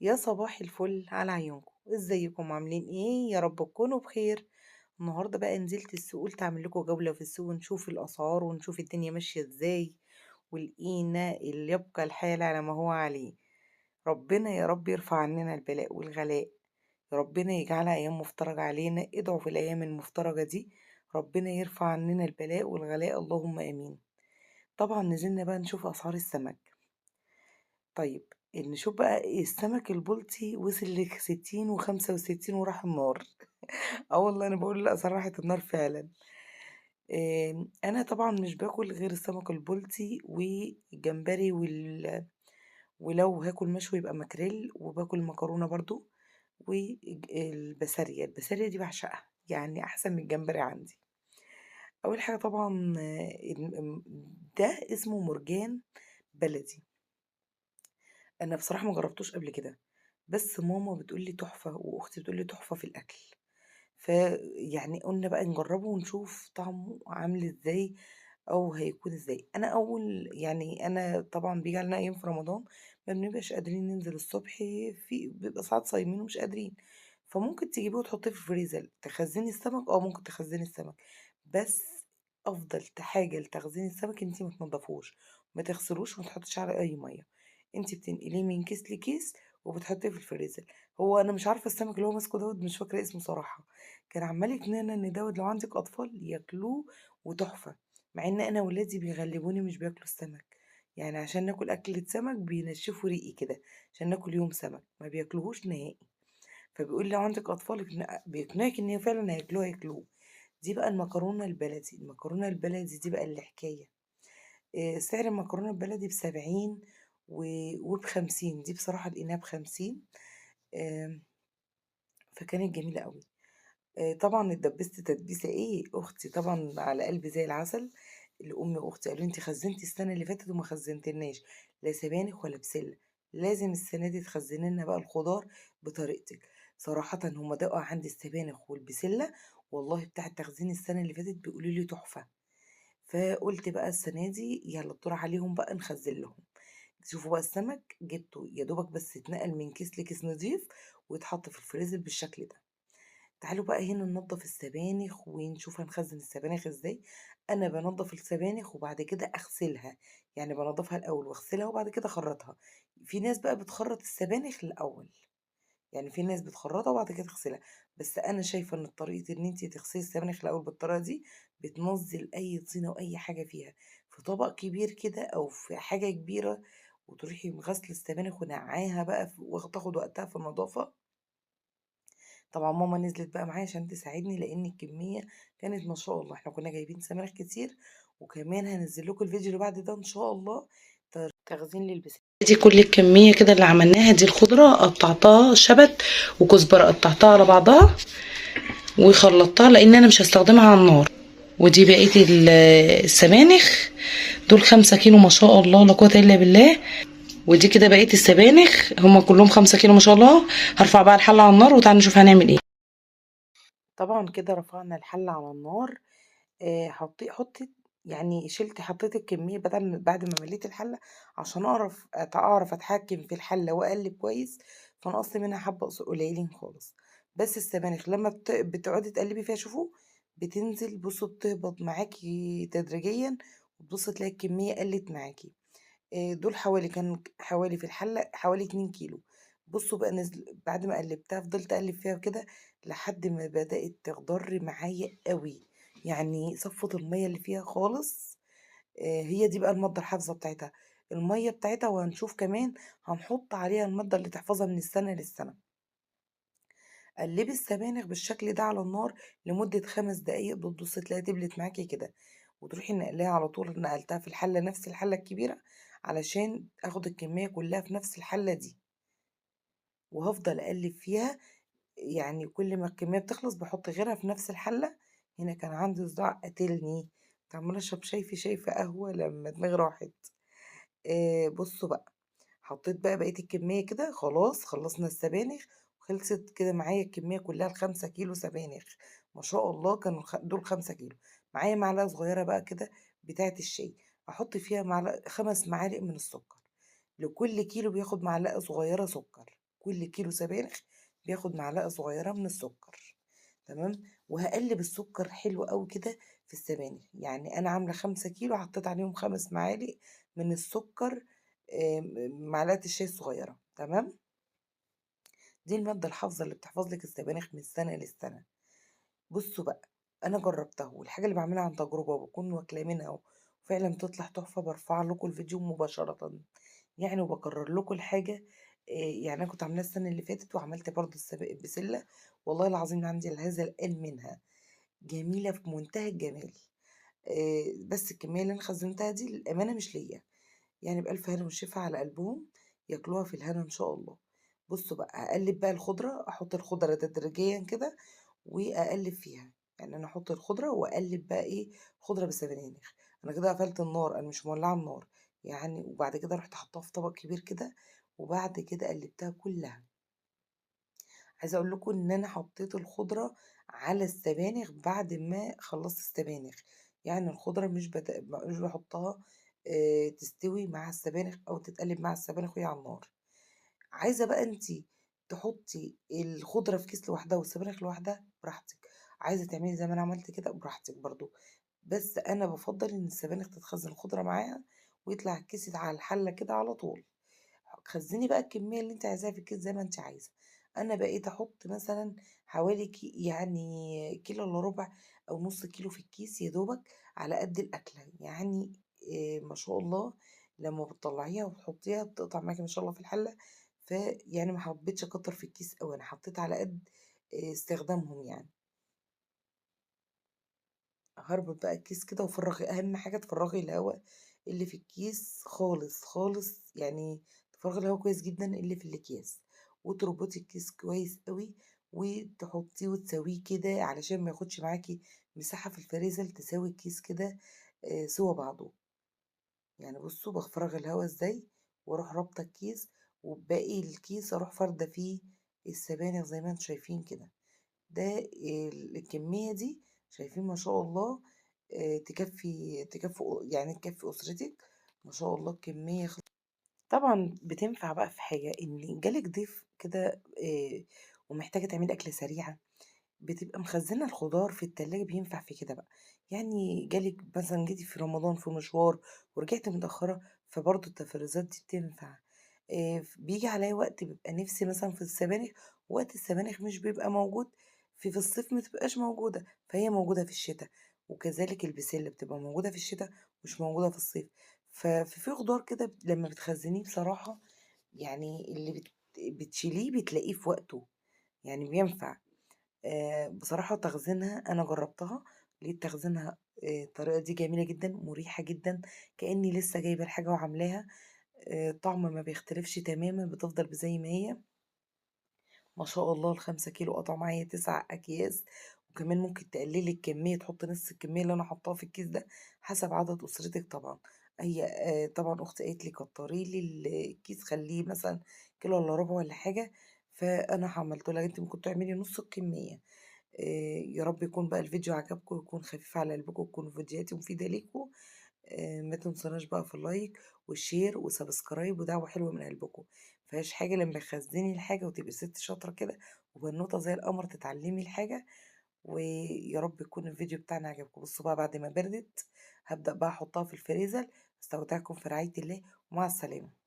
يا صباح الفل على عيونكم، ازيكم عاملين ايه؟ يا رب تكونوا بخير. النهارده بقى نزلت السوق، قلت اعمل لكم جولة في السوق ونشوف الاسعار ونشوف الدنيا ماشية ازاي. ولقينا اللي يبقى الحال على ما هو عليه. ربنا يا رب يرفع عننا البلاء والغلاء. ربنا يجعلها ايام مفترجة علينا، ادعوا في الايام المفترجة دي. ربنا يرفع عننا البلاء والغلاء، اللهم امين. طبعا نزلنا بقى نشوف اسعار السمك. طيب، نشوف بقى السمك البلطي وصل ل60 و65 وراح النار. اه والله انا بقول الاسعار راحت النار فعلا. انا طبعا مش باكل غير السمك البلطي والجمبري ولو هاكل مشوي يبقى ماكريل، وباكل مكرونه برضو. البسارية دي بعشقها، يعني احسن من الجمبري عندي. اول حاجه طبعا ده اسمه مرجان بلدي. انا بصراحه ما جربتوش قبل كده، بس ماما بتقول لي تحفه واختي بتقول لي تحفه في الاكل. فيعني قلنا بقى نجربه ونشوف طعمه عامل ازاي او هيكون ازاي. انا طبعا بيجي علينا ايام في رمضان ما بنبقاش قادرين ننزل الصبح، بيبقى ساعات صايمين ومش قادرين. فممكن تجيبيه وتحطيه في الفريزر تخزني السمك، ممكن تخزني السمك. بس افضل حاجه لتخزين السمك انتي ما تنضفوش، ما تغسلوش وما تحطيش على اي ميه. انتي بتنقليه من كيس لكيس وبتحطيه في الفريزر. هو انا مش عارفه السمك اللي هو ماسكه دوت، مش فاكره اسمه صراحه. كان عمال يقنعنا ان دوت لو عندك اطفال ياكلوه وتحفه. مع ان انا ولادي بيغلبوني مش بياكلوا السمك، يعني عشان ناكل اكلة سمك بينشفوا ريقي كده، عشان ناكل يوم سمك ما بياكلوهوش نهائي. فبيقول لو عندك اطفال بيقنعك ان هي فعلا هياكلوه هياكلوه. دي بقى المكرونه البلدي. المكرونه البلدي دي بقى اللي حكايه. سعر المكرونه البلدي ب70 وب50. دي بصراحه لقيناها ب50. فكانت جميله قوي. طبعا اتدبست تدبيسه ايه، اختي طبعا على قلبي زي العسل. الام واختي قالوا انت خزنتي السنه اللي فاتت وما خزنتلناش لا سبانخ ولا بسله. لازم السنه دي تخزني لنا بقى الخضار بطريقتك. صراحه هما دقوا عندي السبانخ والبسله، والله بتاع تخزين السنه اللي فاتت بيقولوا لي تحفه. فقلت بقى السنه دي يلا الدور عليهم بقى نخزن لهم. شوفوا بقى السمك جبته يا دوبك بس اتنقل من كيس لكيس نضيف ويتحط في الفريزر بالشكل ده. تعالوا بقى هنا ننضف السبانخ ونشوف هنخزن السبانخ ازاي. انا بنضف السبانخ وبعد كده اغسلها، يعني بنضفها الاول واغسلها وبعد كده اخرطها. في ناس بقى بتخرط السبانخ الاول، يعني في ناس بتخرطها وبعد كده تغسلها. بس انا شايفه ان طريقه ان انتي تغسلي السبانخ الاول بالطريقه دي بتنزل اي طينه واي حاجه فيها في طبق كبير كده او في حاجه كبيره، وتروحي غسل السبانخ ونقعاها بقى وتاخد وقتها في النظافه. طبعا ماما نزلت بقى معايا عشان تساعدني لان الكميه كانت ما شاء الله، احنا كنا جايبين سماح كتير. وكمان هنزل لكم الفيديو اللي بعد ده ان شاء الله، تخزين للبسله. دي كل الكميه كده اللي عملناها. دي الخضره قطعتها شبت وكزبره قطعتها على بعضها وخلطتها لان انا مش هستخدمها على النار. ودي بقيه السبانخ. دول 5 كيلو ما شاء الله لا قوه الا بالله. ودي كده بقيه السبانخ، هما كلهم 5 كيلو ما شاء الله. هرفع بقى الحله على النار وتعالوا نشوف هنعمل ايه. طبعا كده رفعنا الحلة على النار. حطيت، يعني حطيت الكمية بدل بعد ما مليت الحلة عشان أعرف أتحكم في الحلة وأقلب كويس. فنقصت منها حبة قليلين خالص. بس السبانخ لما بتقعدي تقلبي فيها شوفوا بتنزل، بصوا بتهبط معاكي تدريجيا، وتبصي تلاقي الكمية قلت معاكي. دول كان حوالي في الحلة حوالي 2 كيلو. بصوا بقى نزل بعد ما قلبتها، فضلت اقلب فيها كده لحد ما بدأت تخضر معايا قوي، يعني صفت المية اللي فيها خالص. هي دي بقى المادة الحافظة بتاعتها، المية بتاعتها. وهنشوف كمان هنحط عليها المادة اللي تحفظها من السنة للسنة. قلبي السبانخ بالشكل ده على النار لمدة 5 دقايق، بتبص تلاقيها دبلت معاكي كده. وتروحي نقليها على طول، نقلتها في الحلة نفس الحلة الكبيرة علشان اخد الكمية كلها في نفس الحلة دي. وهفضل اقلب فيها، يعني كل ما الكمية بتخلص بحط غيرها في نفس الحلة. هنا كان عندي صداع قاتلني، كنت عمالة اشرب شايفة قهوة لما دماغي راحت. بصوا بقى، حطيت بقى بقية الكمية كده، خلاص خلصنا السبانخ. وخلصت كده معايا الكمية كلها ال5 كيلو سبانخ. ما شاء الله كانوا دول 5 كيلو. معايا معلقة صغيرة بقى كده بتاعة الشاي، أحط فيها 5 معالق من السكر. لكل كيلو بياخد معلقة صغيرة سكر. كل كيلو سبانخ بياخد معلقة صغيرة من السكر. تمام. وهقلب السكر حلو قوي كده في السبانخ. يعني انا عاملة 5 كيلو، حطيت عليهم 5 معالق من السكر، معلقة الشاي الصغيرة. تمام. دي المادة الحافظة اللي بتحفظ لك السبانخ من السنة للسنة. بصوا بقى، انا جربتها والحاجة اللي بعملها عن تجربة وبكون واكلة منها وفعلا بتطلع تحفة، برفع لكم الفيديو مباشرة يعني، وبكرر لكم الحاجة. يعني انا كنت عاملاها السنة اللي فاتت وعملت برضو البسلة، والله العظيم عندي لهذا الآن منها، جميلة في منتهى الجمال. بس الكمية اللي انا خزنتها دي للأمانة مش ليا، يعني بألف هنا والشفا على قلبهم، ياكلوها في الهنا ان شاء الله. بصوا بقى، اقلب بقى الخضرة، احط الخضرة تدريجيا كده واقلب فيها. يعني انا احط الخضرة واقلب بقى ايه، خضرة بالسبانخ. انا كده قفلت النار، انا مش مولعة النار يعني. وبعد كده رحت حطاها في طبق كبير كده، وبعد كده قلبتها كلها. عايزه اقول لكم ان انا حطيت الخضره على السبانخ بعد ما خلصت السبانخ. يعني الخضره مش بحطها تستوي مع السبانخ او تتقلب مع السبانخ وهي على النار. عايزه بقى انتي تحطي الخضره في كيس لوحدها والسبانخ لوحدها، براحتك. عايزه تعملي زي ما انا عملت كده، براحتك برضو. بس انا بفضل ان السبانخ تتخزن الخضره معاها، ويطلع الكيس على الحله كده على طول. خزني بقى الكمية اللي انت عايزاها في الكيس زي ما انت عايزة. انا بقيت احط مثلا حوالي يعني كيلو الا ربع او نص كيلو في الكيس يا دوبك على قد الاكلة يعني. إيه ما شاء الله، لما بتطلعيها وتحطيها بتقطع معاكي ما شاء الله في الحلة. فيعني ما حبيتش اكتر في الكيس اوي، انا حطيت على قد استخدامهم يعني. هربط بقى الكيس كده وفرغي، اهم حاجه تفرغي الهواء اللي في الكيس خالص خالص يعني. تفرغي الهواء كويس جدا اللي في الاكياس، وتربطي الكيس كويس قوي، وتحطيه وتسويه كده علشان ما ياخدش معاكي مساحه في الفريزر، تساوي الكيس كده سوا بعضه. يعني بصوا بفرغ الهواء ازاي، واروح رابطه الكيس، وباقي الكيس اروح فارده فيه السبانخ زي ما انتم شايفين كده. ده الكمية دي شايفين ما شاء الله، تكفي يعني تكفي أسرتك ما شاء الله الكمية. طبعا بتنفع بقى في حاجة إن جالك ضيف كده ومحتاجة تعملي أكلة سريعة، بتبقى مخزنة الخضار في التلاجة، بينفع في كده بقى. يعني جالك مثلا جيتي في رمضان في مشوار ورجعت متأخرة، فبرضه التفريزات دي بتنفع. بيجي عليا وقت بيبقى نفسي مثلا في السبانخ، وقت السبانخ مش بيبقى موجود، في الصيف متبقاش موجودة، فهي موجودة في الشتاء. وكذلك البسلة بتبقى موجودة في الشتاء، مش موجودة في الصيف. ففي خضار كده لما بتخزنيه بصراحة، يعني اللي بتشيليه بتلاقيه في وقته، يعني بينفع. بصراحة تخزينها أنا جربتها، لقيت تخزينها الطريقة دي جميلة جدا، مريحة جدا، كأني لسه جايبة الحاجة وعاملاها. الطعم ما بيختلفش تماما، بتفضل زي ما هي. ما شاء الله ال5 كيلو قطعوا معايا 9 أكياس. وكمان ممكن تقللي الكمية، تحط نص الكمية اللي أنا حطاها في الكيس ده، حسب عدد أسرتك طبعا. هي طبعا أختي قالت لي كتري لي الكيس، خليه مثلا كيلو إلا ربع ولا حاجة. فأنا عملت لها، انت ممكن تعملي نص الكمية. يا رب يكون بقى الفيديو عجبكم ويكون خفيف على قلبكم وتكون فيديوهاتي مفيدة ليكم. ما تنسوناش بقى في اللايك والشير وسبسكرايب ودعوة حلوة من قلبكم. مفيهاش حاجة لما تخزني الحاجة وتبقي ست شاطرة كده وبنوتة زي القمر تتعلمي الحاجة. ويا رب يكون الفيديو بتاعنا عجبكم. بصوا بقى، بعد ما بردت هبدأ بقى احطها في الفريزر. استودعكم في رعاية الله، ومع السلامة.